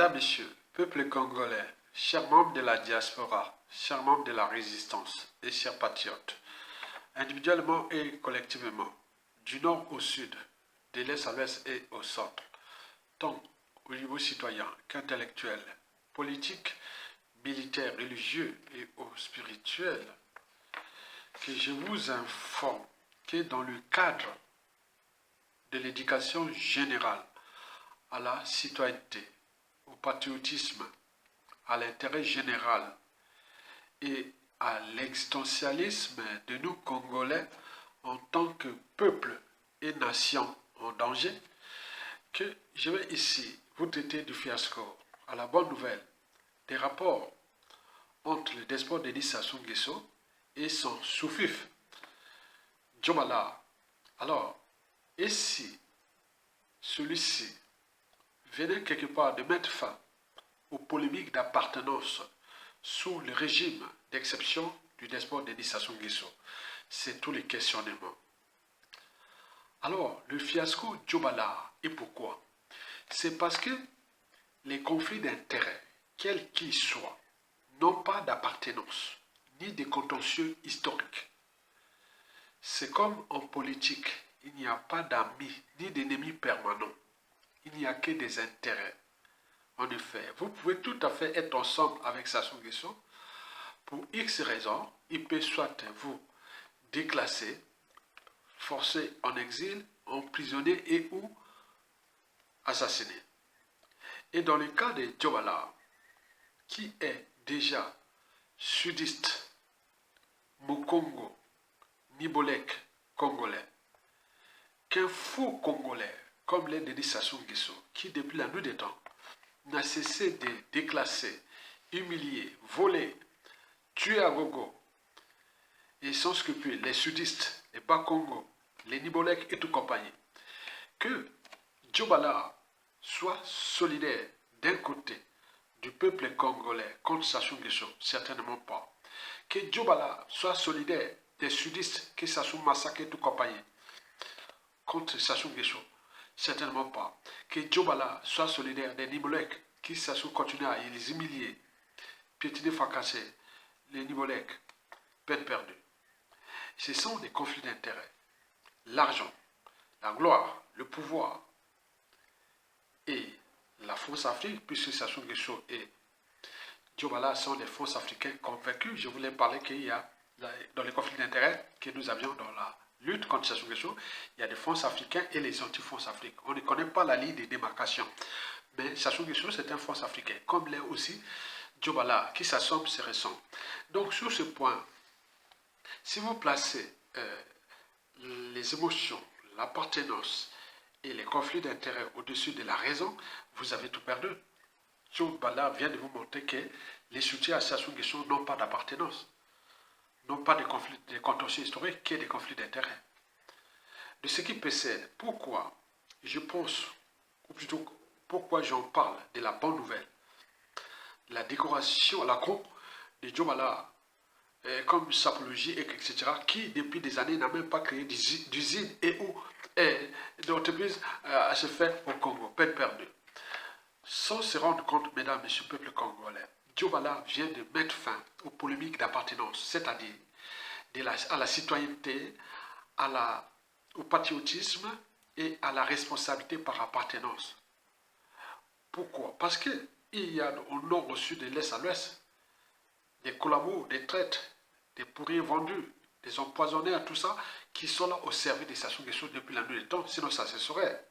Mesdames, Messieurs, peuple congolais, chers membres de la diaspora, chers membres de la résistance et chers patriotes, individuellement et collectivement, du nord au sud, de l'est à l'ouest et au centre, tant au niveau citoyen qu'intellectuel, politique, militaire, religieux et spirituel, que je vous informe que dans le cadre de l'éducation générale à la citoyenneté, au patriotisme, à l'intérêt général et à l'existentialisme de nous Congolais en tant que peuple et nation en danger, que je vais ici vous traiter du fiasco à la bonne nouvelle des rapports entre le despote Denis Sassou Nguesso et son sous-fif Djomala. Alors, et si celui-ci venait quelque part de mettre fin aux polémiques d'appartenance sous le régime d'exception du despote Denis Sassou Nguesso? C'est tous les questionnements. Alors, le fiasco Djomala, et pourquoi? C'est parce que les conflits d'intérêts, quels qu'ils soient, n'ont pas d'appartenance, ni de contentieux historiques. C'est comme en politique, il n'y a pas d'amis, ni d'ennemis permanents. Il n'y a que des intérêts. En effet, vous pouvez tout à fait être ensemble avec Sassou Nguesso. Pour X raisons, il peut soit vous déclasser, forcer en exil, emprisonner et ou assassiner. Et dans le cas de Djomala, qui est déjà sudiste, Mukongo, Nibolek, congolais, qu'un faux congolais, comme l'est Denis Sassou Nguesso, qui depuis la nuit des temps, n'a cessé de déclasser, humilier, voler, tuer à gogo, et sans scrupule, les sudistes, les Bas-Congo, les Nibolek et tout compagnie, que Djomala soit solidaire d'un côté du peuple congolais contre Sassou Nguesso, certainement pas. Que Djomala soit solidaire des sudistes que Sassou massacre et tout compagnie contre Sassou Nguesso, certainement pas. Que Djomala soit solidaire des Nibolek qui Sassou continue à les humilier, piétiner, fracasser, les Nibolek, peine perdue. Ce sont des conflits d'intérêts. L'argent, la gloire, le pouvoir et la France Afrique, puisque Sassou Nguesso et Djomala sont des France africains convaincus. Je voulais parler qu'il y a, dans les conflits d'intérêts que nous avions dans la lutte contre Sassou Nguesso, il y a des France africains et les anti-France Afrique. On ne connaît pas la ligne de démarcation. Mais Sassou Nguesso, c'est un France africain, comme l'est aussi Djomala, qui s'assemble ses récents. Donc, sur ce point, si vous placez les émotions, l'appartenance et les conflits d'intérêts au-dessus de la raison, vous avez tout perdu. Djomala vient de vous montrer que les soutiens à Sassou Nguesso n'ont pas d'appartenance, n'ont pas de contentieux historiques, que des conflits d'intérêts. De ce qui précède, pourquoi je pense, ou plutôt pourquoi j'en parle de la bonne nouvelle, la décoration, la croix de Djomala, comme Sapologie, etc., qui depuis des années n'a même pas créé d'usine et ou d'entreprise à se faire au Congo, peine perdue. Sans se rendre compte, mesdames, messieurs, peuple congolais, Djomala vient de mettre fin aux polémiques d'appartenance, c'est-à-dire à la citoyenneté, au patriotisme et à la responsabilité par appartenance. Pourquoi? Parce qu'il y a au nord, au sud, de l'est à l'ouest, des collabos, des traites, des pourris vendus, des empoisonneurs, tout ça, qui sont là au service de Sassou Nguesso depuis la nuit des temps, sinon ça se saurait.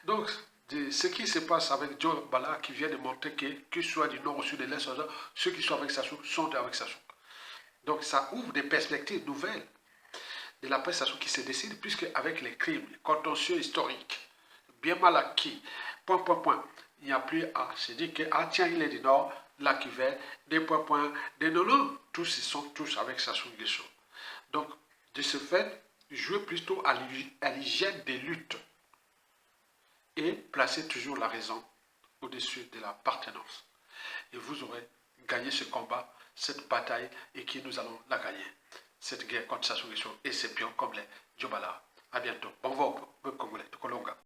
Donc, ce qui se passe avec Djomala qui vient de montrer que soit du nord au sud de l'est, ceux qui sont avec Sassou sont avec Sassou. Donc, ça ouvre des perspectives nouvelles de l'après Sassou qui se décide, puisque avec les crimes, les contentieux historiques, bien mal acquis, il n'y a plus à se dire que, ah tiens, il est du nord, là qui va, des des non, tous ils sont tous avec Sassou Nguesso. Donc, de ce fait, jouer plutôt à l'hygiène des luttes et placer toujours la raison au-dessus de l'appartenance. Et vous aurez gagné ce combat, cette bataille, et que nous allons la gagner. Cette guerre contre Sassou Nguesso et ses pions comme les Djomala. A bientôt. Bon vent, peuple congolais de Kolonga.